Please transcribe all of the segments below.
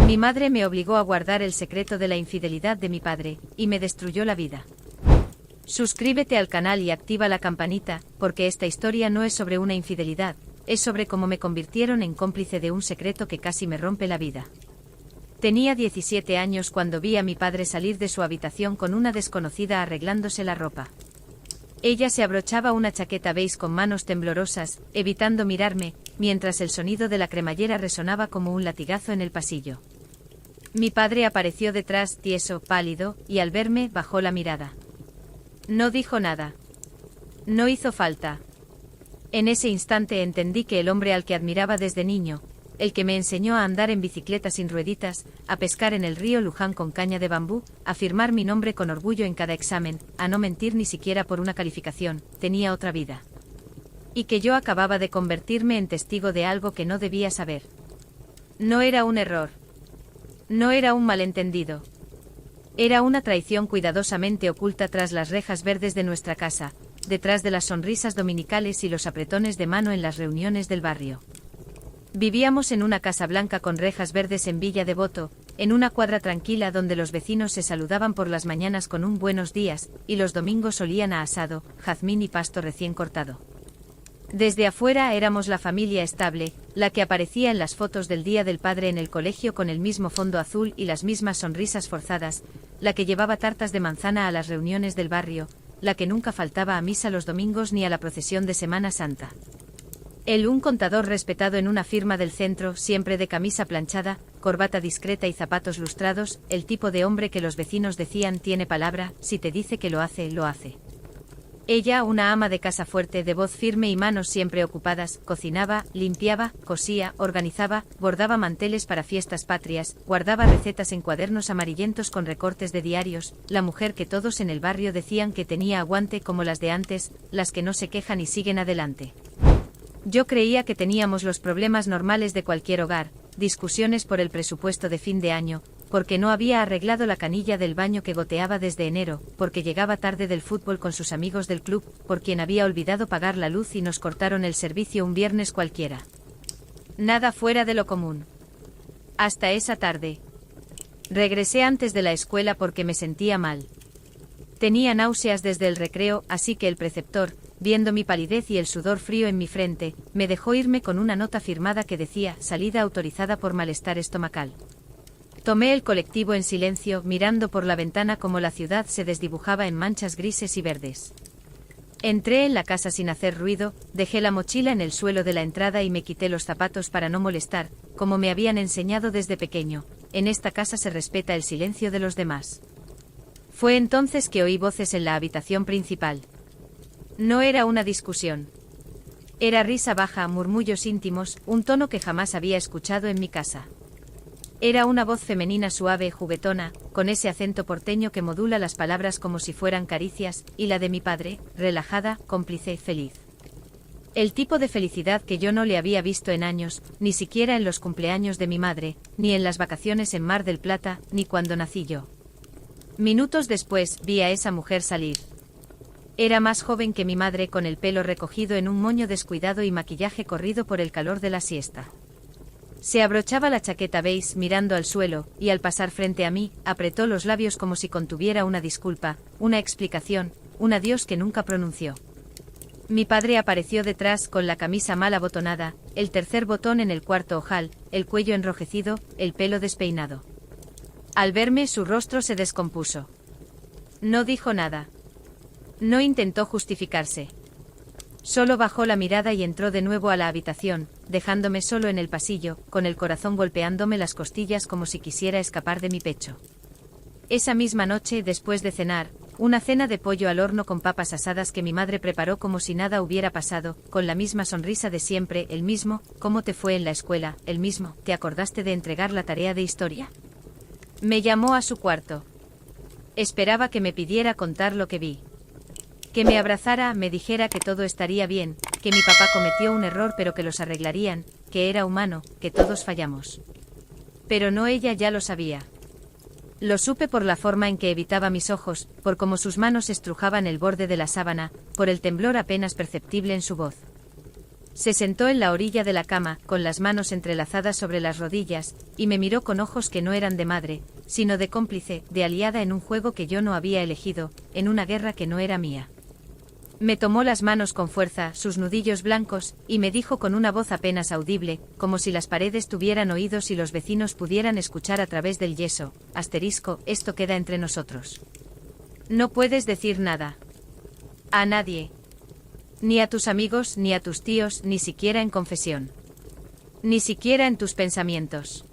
Mi madre me obligó a guardar el secreto de la infidelidad de mi padre, y me destruyó la vida. Suscríbete al canal y activa la campanita, porque esta historia no es sobre una infidelidad, es sobre cómo me convirtieron en cómplice de un secreto que casi me rompe la vida. Tenía 17 años cuando vi a mi padre salir de su habitación con una desconocida arreglándose la ropa. Ella se abrochaba una chaqueta beige con manos temblorosas, evitando mirarme, mientras el sonido de la cremallera resonaba como un latigazo en el pasillo. Mi padre apareció detrás, tieso, pálido, y al verme bajó la mirada. No dijo nada. No hizo falta. En ese instante entendí que el hombre al que admiraba desde niño, el que me enseñó a andar en bicicleta sin rueditas, a pescar en el río Luján con caña de bambú, a firmar mi nombre con orgullo en cada examen, a no mentir ni siquiera por una calificación, tenía otra vida. Y que yo acababa de convertirme en testigo de algo que no debía saber. No era un error. No era un malentendido. Era una traición cuidadosamente oculta tras las rejas verdes de nuestra casa, detrás de las sonrisas dominicales y los apretones de mano en las reuniones del barrio. Vivíamos en una casa blanca con rejas verdes en Villa Devoto, en una cuadra tranquila donde los vecinos se saludaban por las mañanas con un buenos días, y los domingos olían a asado, jazmín y pasto recién cortado. Desde afuera éramos la familia estable, la que aparecía en las fotos del Día del Padre en el colegio con el mismo fondo azul y las mismas sonrisas forzadas, la que llevaba tartas de manzana a las reuniones del barrio, la que nunca faltaba a misa los domingos ni a la procesión de Semana Santa. Un contador respetado en una firma del centro, siempre de camisa planchada, corbata discreta y zapatos lustrados, el tipo de hombre que los vecinos decían tiene palabra, si te dice que lo hace, lo hace. Ella, una ama de casa fuerte, de voz firme y manos siempre ocupadas, cocinaba, limpiaba, cosía, organizaba, bordaba manteles para fiestas patrias, guardaba recetas en cuadernos amarillentos con recortes de diarios, la mujer que todos en el barrio decían que tenía aguante como las de antes, las que no se quejan y siguen adelante. Yo creía que teníamos los problemas normales de cualquier hogar, discusiones por el presupuesto de fin de año, porque no había arreglado la canilla del baño que goteaba desde enero, porque llegaba tarde del fútbol con sus amigos del club, por quien había olvidado pagar la luz y nos cortaron el servicio un viernes cualquiera. Nada fuera de lo común. Hasta esa tarde. Regresé antes de la escuela porque me sentía mal. Tenía náuseas desde el recreo, así que el preceptor, viendo mi palidez y el sudor frío en mi frente, me dejó irme con una nota firmada que decía, salida autorizada por malestar estomacal. Tomé el colectivo en silencio, mirando por la ventana como la ciudad se desdibujaba en manchas grises y verdes. Entré en la casa sin hacer ruido, dejé la mochila en el suelo de la entrada y me quité los zapatos para no molestar, como me habían enseñado desde pequeño. En esta casa se respeta el silencio de los demás. Fue entonces que oí voces en la habitación principal. No era una discusión. Era risa baja, murmullos íntimos, un tono que jamás había escuchado en mi casa. Era una voz femenina suave, juguetona, con ese acento porteño que modula las palabras como si fueran caricias, y la de mi padre, relajada, cómplice, feliz. El tipo de felicidad que yo no le había visto en años, ni siquiera en los cumpleaños de mi madre, ni en las vacaciones en Mar del Plata, ni cuando nací yo. Minutos después, vi a esa mujer salir. Era más joven que mi madre, con el pelo recogido en un moño descuidado y maquillaje corrido por el calor de la siesta. Se abrochaba la chaqueta beige mirando al suelo, y al pasar frente a mí, apretó los labios como si contuviera una disculpa, una explicación, un adiós que nunca pronunció. Mi padre apareció detrás con la camisa mal abotonada, el tercer botón en el cuarto ojal, el cuello enrojecido, el pelo despeinado. Al verme su rostro se descompuso. No dijo nada. No intentó justificarse. Solo bajó la mirada y entró de nuevo a la habitación, dejándome solo en el pasillo, con el corazón golpeándome las costillas como si quisiera escapar de mi pecho. Esa misma noche, después de cenar, una cena de pollo al horno con papas asadas que mi madre preparó como si nada hubiera pasado, con la misma sonrisa de siempre, el mismo, ¿cómo te fue en la escuela?, el mismo, ¿te acordaste de entregar la tarea de historia? Me llamó a su cuarto. Esperaba que me pidiera contar lo que vi. Que me abrazara, me dijera que todo estaría bien, que mi papá cometió un error pero que los arreglarían, que era humano, que todos fallamos. Pero no, ella ya lo sabía. Lo supe por la forma en que evitaba mis ojos, por cómo sus manos estrujaban el borde de la sábana, por el temblor apenas perceptible en su voz. Se sentó en la orilla de la cama, con las manos entrelazadas sobre las rodillas, y me miró con ojos que no eran de madre, sino de cómplice, de aliada en un juego que yo no había elegido, en una guerra que no era mía. Me tomó las manos con fuerza, sus nudillos blancos, y me dijo con una voz apenas audible, como si las paredes tuvieran oídos y los vecinos pudieran escuchar a través del yeso, esto queda entre nosotros. No puedes decir nada. A nadie. Ni a tus amigos, ni a tus tíos, ni siquiera en confesión. Ni siquiera en tus pensamientos.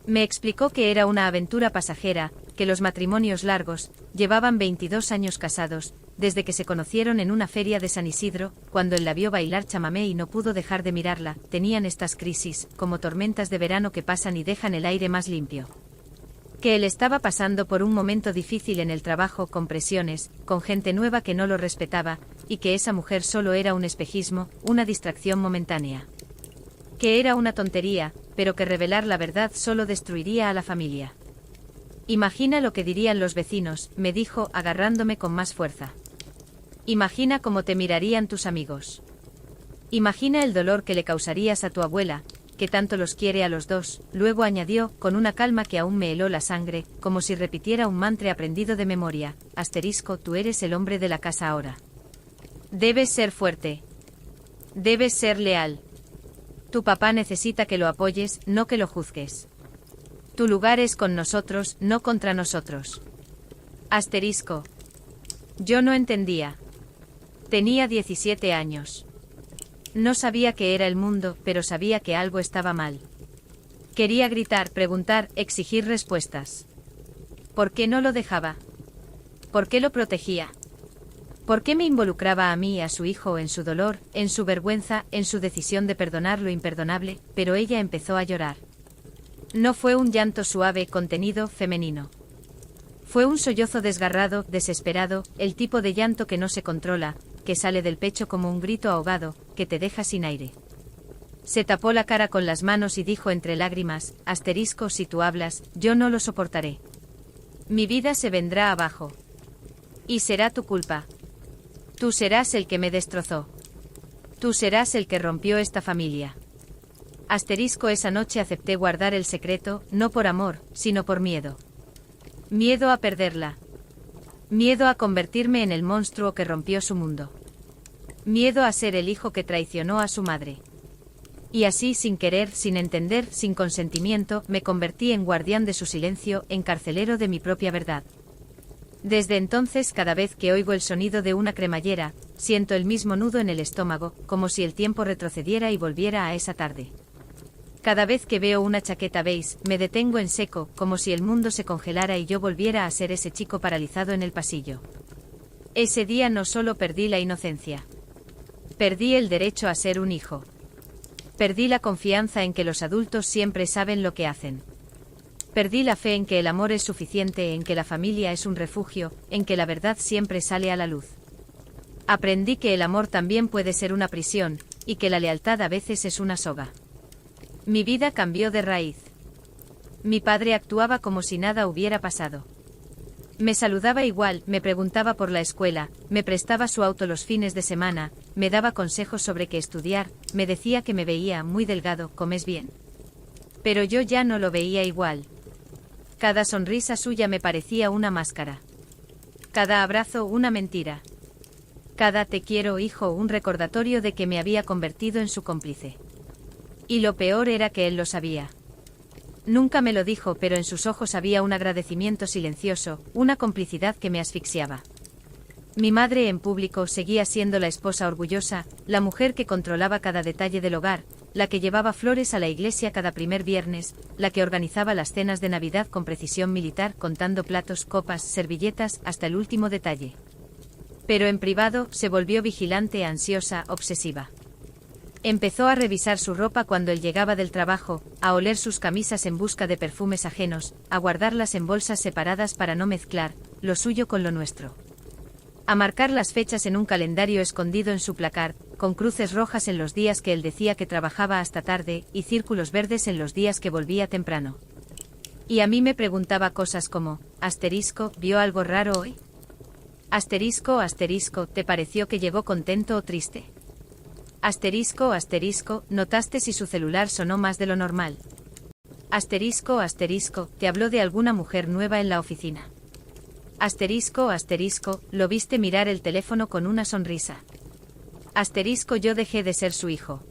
Me explicó que era una aventura pasajera, que los matrimonios largos, llevaban 22 años casados, desde que se conocieron en una feria de San Isidro, cuando él la vio bailar chamamé y no pudo dejar de mirarla, tenían estas crisis, como tormentas de verano que pasan y dejan el aire más limpio. Que él estaba pasando por un momento difícil en el trabajo, con presiones, con gente nueva que no lo respetaba, y que esa mujer solo era un espejismo, una distracción momentánea. Que era una tontería, pero que revelar la verdad solo destruiría a la familia. Imagina lo que dirían los vecinos, me dijo, agarrándome con más fuerza. Imagina cómo te mirarían tus amigos. Imagina el dolor que le causarías a tu abuela, que tanto los quiere a los dos. Luego añadió, con una calma que aún me heló la sangre, como si repitiera un mantra aprendido de memoria, tú eres el hombre de la casa ahora. Debes ser fuerte. Debes ser leal. Tu papá necesita que lo apoyes, no que lo juzgues. Tu lugar es con nosotros, no contra nosotros. Yo no entendía. Tenía 17 años. No sabía qué era el mundo, pero sabía que algo estaba mal. Quería gritar, preguntar, exigir respuestas. ¿Por qué no lo dejaba? ¿Por qué lo protegía? ¿Por qué me involucraba a mí y a su hijo en su dolor, en su vergüenza, en su decisión de perdonar lo imperdonable? Pero ella empezó a llorar. No fue un llanto suave, contenido, femenino. Fue un sollozo desgarrado, desesperado, el tipo de llanto que no se controla, que sale del pecho como un grito ahogado, que te deja sin aire. Se tapó la cara con las manos y dijo entre lágrimas, si tú hablas, yo no lo soportaré. Mi vida se vendrá abajo. Y será tu culpa. Tú serás el que me destrozó. Tú serás el que rompió esta familia. Esa noche acepté guardar el secreto, no por amor, sino por miedo. Miedo a perderla. Miedo a convertirme en el monstruo que rompió su mundo. Miedo a ser el hijo que traicionó a su madre. Y así, sin querer, sin entender, sin consentimiento, me convertí en guardián de su silencio, en carcelero de mi propia verdad. Desde entonces, cada vez que oigo el sonido de una cremallera, siento el mismo nudo en el estómago, como si el tiempo retrocediera y volviera a esa tarde. Cada vez que veo una chaqueta beige, me detengo en seco, como si el mundo se congelara y yo volviera a ser ese chico paralizado en el pasillo. Ese día no solo perdí la inocencia. Perdí el derecho a ser un hijo. Perdí la confianza en que los adultos siempre saben lo que hacen. Perdí la fe en que el amor es suficiente, en que la familia es un refugio, en que la verdad siempre sale a la luz. Aprendí que el amor también puede ser una prisión, y que la lealtad a veces es una soga. Mi vida cambió de raíz. Mi padre actuaba como si nada hubiera pasado. Me saludaba igual, me preguntaba por la escuela, me prestaba su auto los fines de semana, me daba consejos sobre qué estudiar, me decía que me veía muy delgado, comes bien. Pero yo ya no lo veía igual. Cada sonrisa suya me parecía una máscara. Cada abrazo una mentira. Cada te quiero, hijo, un recordatorio de que me había convertido en su cómplice. Y lo peor era que él lo sabía. Nunca me lo dijo, pero en sus ojos había un agradecimiento silencioso, una complicidad que me asfixiaba. Mi madre en público seguía siendo la esposa orgullosa, la mujer que controlaba cada detalle del hogar, la que llevaba flores a la iglesia cada primer viernes, la que organizaba las cenas de Navidad con precisión militar, contando platos, copas, servilletas, hasta el último detalle. Pero en privado, se volvió vigilante, ansiosa, obsesiva. Empezó a revisar su ropa cuando él llegaba del trabajo, a oler sus camisas en busca de perfumes ajenos, a guardarlas en bolsas separadas para no mezclar lo suyo con lo nuestro. A marcar las fechas en un calendario escondido en su placar, con cruces rojas en los días que él decía que trabajaba hasta tarde, y círculos verdes en los días que volvía temprano. Y a mí me preguntaba cosas como, ¿vio algo raro hoy? ¿Te pareció que llegó contento o triste? Asterisco, asterisco, ¿notaste si su celular sonó más de lo normal? Asterisco, asterisco, ¿te habló de alguna mujer nueva en la oficina? Asterisco, asterisco, ¿lo viste mirar el teléfono con una sonrisa? Asterisco, yo dejé de ser su hijo.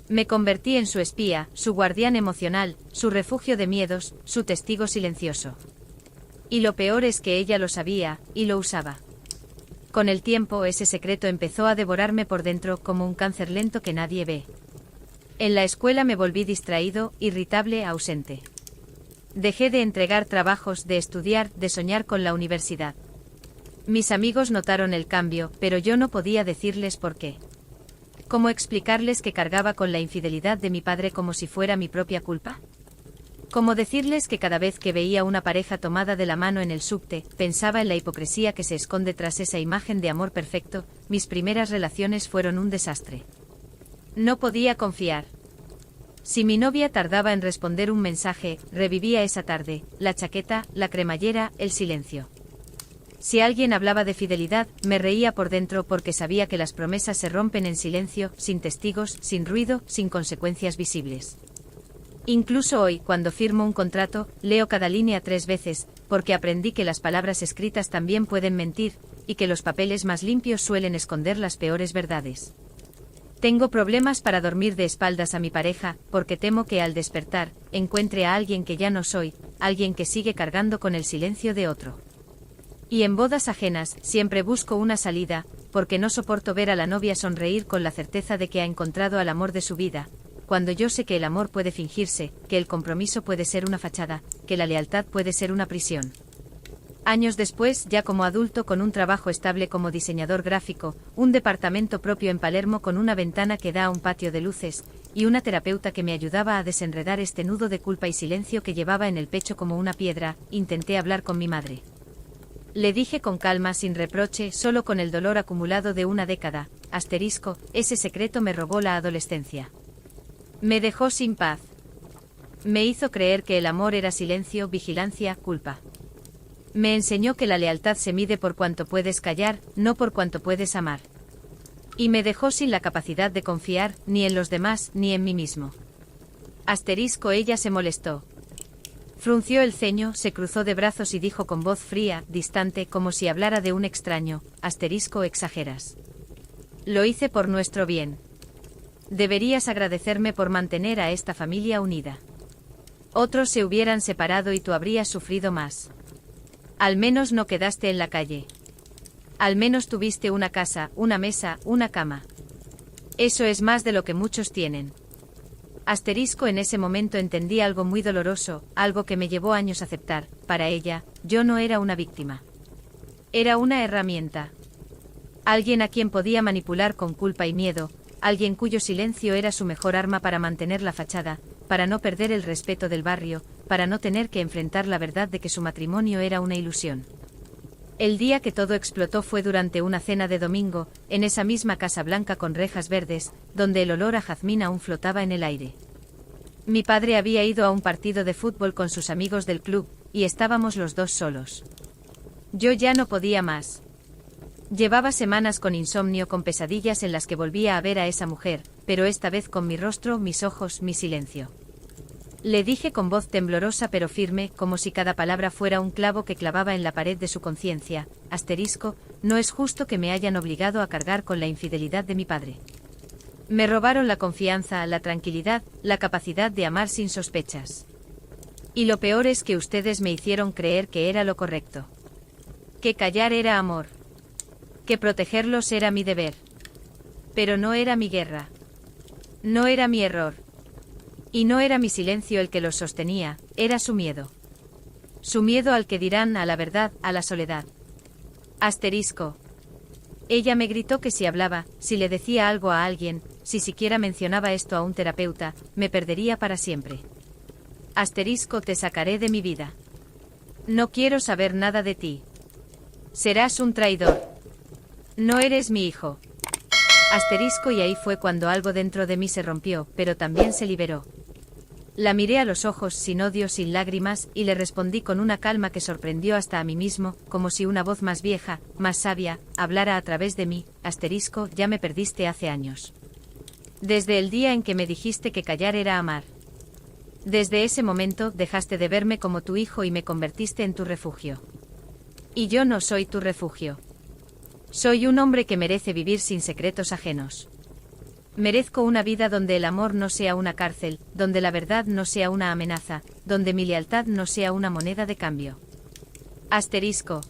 Me convertí en su espía, su guardián emocional, su refugio de miedos, su testigo silencioso. Y lo peor es que ella lo sabía, y lo usaba. Con el tiempo ese secreto empezó a devorarme por dentro como un cáncer lento que nadie ve. En la escuela me volví distraído, irritable, ausente. Dejé de entregar trabajos, de estudiar, de soñar con la universidad. Mis amigos notaron el cambio, pero yo no podía decirles por qué. ¿Cómo explicarles que cargaba con la infidelidad de mi padre como si fuera mi propia culpa? ¿Cómo decirles que cada vez que veía una pareja tomada de la mano en el subte, pensaba en la hipocresía que se esconde tras esa imagen de amor perfecto? Mis primeras relaciones fueron un desastre. No podía confiar. Si mi novia tardaba en responder un mensaje, revivía esa tarde, la chaqueta, la cremallera, el silencio. Si alguien hablaba de fidelidad, me reía por dentro porque sabía que las promesas se rompen en silencio, sin testigos, sin ruido, sin consecuencias visibles. Incluso hoy, cuando firmo un contrato, leo cada línea 3 veces, porque aprendí que las palabras escritas también pueden mentir, y que los papeles más limpios suelen esconder las peores verdades. Tengo problemas para dormir de espaldas a mi pareja, porque temo que al despertar, encuentre a alguien que ya no soy, alguien que sigue cargando con el silencio de otro. Y en bodas ajenas, siempre busco una salida, porque no soporto ver a la novia sonreír con la certeza de que ha encontrado al amor de su vida, cuando yo sé que el amor puede fingirse, que el compromiso puede ser una fachada, que la lealtad puede ser una prisión. Años después, ya como adulto con un trabajo estable como diseñador gráfico, un departamento propio en Palermo con una ventana que da a un patio de luces, y una terapeuta que me ayudaba a desenredar este nudo de culpa y silencio que llevaba en el pecho como una piedra, intenté hablar con mi madre. Le dije con calma, sin reproche, solo con el dolor acumulado de una década, asterisco, ese secreto me robó la adolescencia. Me dejó sin paz. Me hizo creer que el amor era silencio, vigilancia, culpa. Me enseñó que la lealtad se mide por cuanto puedes callar, no por cuanto puedes amar. Y me dejó sin la capacidad de confiar, ni en los demás, ni en mí mismo. Asterisco, ella se molestó. Frunció el ceño, se cruzó de brazos y dijo con voz fría, distante, como si hablara de un extraño, asterisco, exageras. Lo hice por nuestro bien. Deberías agradecerme por mantener a esta familia unida. Otros se hubieran separado y tú habrías sufrido más. Al menos no quedaste en la calle. Al menos tuviste una casa, una mesa, una cama. Eso es más de lo que muchos tienen. Asterisco, en ese momento entendí algo muy doloroso, algo que me llevó años aceptar. Para ella, yo no era una víctima. Era una herramienta. Alguien a quien podía manipular con culpa y miedo, alguien cuyo silencio era su mejor arma para mantener la fachada, para no perder el respeto del barrio, para no tener que enfrentar la verdad de que su matrimonio era una ilusión. El día que todo explotó fue durante una cena de domingo, en esa misma casa blanca con rejas verdes, donde el olor a jazmín aún flotaba en el aire. Mi padre había ido a un partido de fútbol con sus amigos del club, y estábamos los dos solos. Yo ya no podía más. Llevaba semanas con insomnio, con pesadillas en las que volvía a ver a esa mujer, pero esta vez con mi rostro, mis ojos, mi silencio. Le dije con voz temblorosa pero firme, como si cada palabra fuera un clavo que clavaba en la pared de su conciencia, asterisco, no es justo que me hayan obligado a cargar con la infidelidad de mi padre. Me robaron la confianza, la tranquilidad, la capacidad de amar sin sospechas. Y lo peor es que ustedes me hicieron creer que era lo correcto. Que callar era amor. Que protegerlos era mi deber. Pero no era mi guerra. No era mi error. Y no era mi silencio el que los sostenía, era su miedo. Su miedo al que dirán, a la verdad, a la soledad. Asterisco. Ella me gritó que si hablaba, si le decía algo a alguien, si siquiera mencionaba esto a un terapeuta, me perdería para siempre. Asterisco, te sacaré de mi vida. No quiero saber nada de ti. Serás un traidor. No eres mi hijo. Asterisco, y ahí fue cuando algo dentro de mí se rompió, pero también se liberó. La miré a los ojos, sin odio, sin lágrimas, y le respondí con una calma que sorprendió hasta a mí mismo, como si una voz más vieja, más sabia, hablara a través de mí, asterisco, ya me perdiste hace años. Desde el día en que me dijiste que callar era amar. Desde ese momento dejaste de verme como tu hijo y me convertiste en tu refugio. Y yo no soy tu refugio. Soy un hombre que merece vivir sin secretos ajenos. Merezco una vida donde el amor no sea una cárcel, donde la verdad no sea una amenaza, donde mi lealtad no sea una moneda de cambio. Asterisco.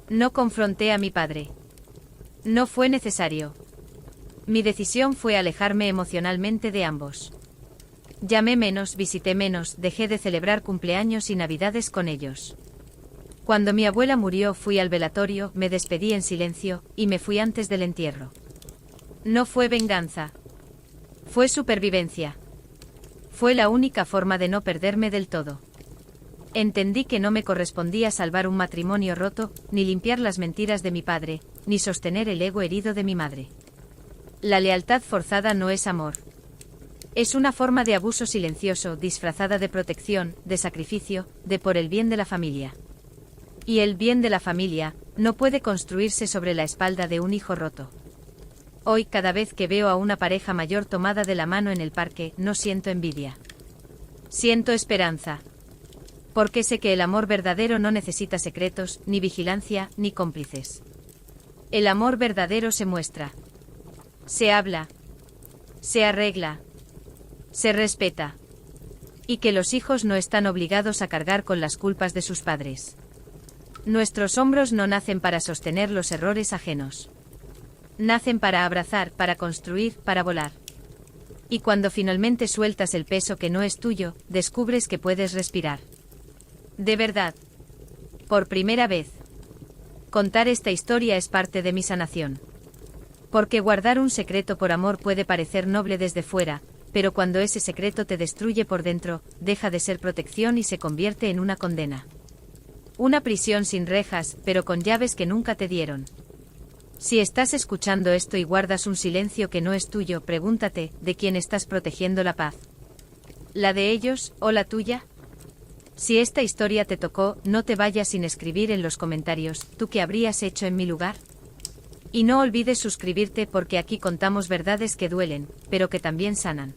No confronté a mi padre. No fue necesario. Mi decisión fue alejarme emocionalmente de ambos. Llamé menos, visité menos, dejé de celebrar cumpleaños y navidades con ellos. Cuando mi abuela murió fui al velatorio, me despedí en silencio, y me fui antes del entierro. No fue venganza. Fue supervivencia. Fue la única forma de no perderme del todo. Entendí que no me correspondía salvar un matrimonio roto, ni limpiar las mentiras de mi padre, ni sostener el ego herido de mi madre. La lealtad forzada no es amor. Es una forma de abuso silencioso, disfrazada de protección, de sacrificio, de por el bien de la familia. Y el bien de la familia no puede construirse sobre la espalda de un hijo roto. Hoy, cada vez que veo a una pareja mayor tomada de la mano en el parque, no siento envidia. Siento esperanza. Porque sé que el amor verdadero no necesita secretos, ni vigilancia, ni cómplices. El amor verdadero se muestra. Se habla. Se arregla. Se respeta. Y que los hijos no están obligados a cargar con las culpas de sus padres. Nuestros hombros no nacen para sostener los errores ajenos. Nacen para abrazar, para construir, para volar. Y cuando finalmente sueltas el peso que no es tuyo, descubres que puedes respirar. De verdad. Por primera vez. Contar esta historia es parte de mi sanación. Porque guardar un secreto por amor puede parecer noble desde fuera, pero cuando ese secreto te destruye por dentro, deja de ser protección y se convierte en una condena. Una prisión sin rejas, pero con llaves que nunca te dieron. Si estás escuchando esto y guardas un silencio que no es tuyo, pregúntate, ¿de quién estás protegiendo la paz? ¿La de ellos, o la tuya? Si esta historia te tocó, no te vayas sin escribir en los comentarios, ¿tú qué habrías hecho en mi lugar? Y no olvides suscribirte porque aquí contamos verdades que duelen, pero que también sanan.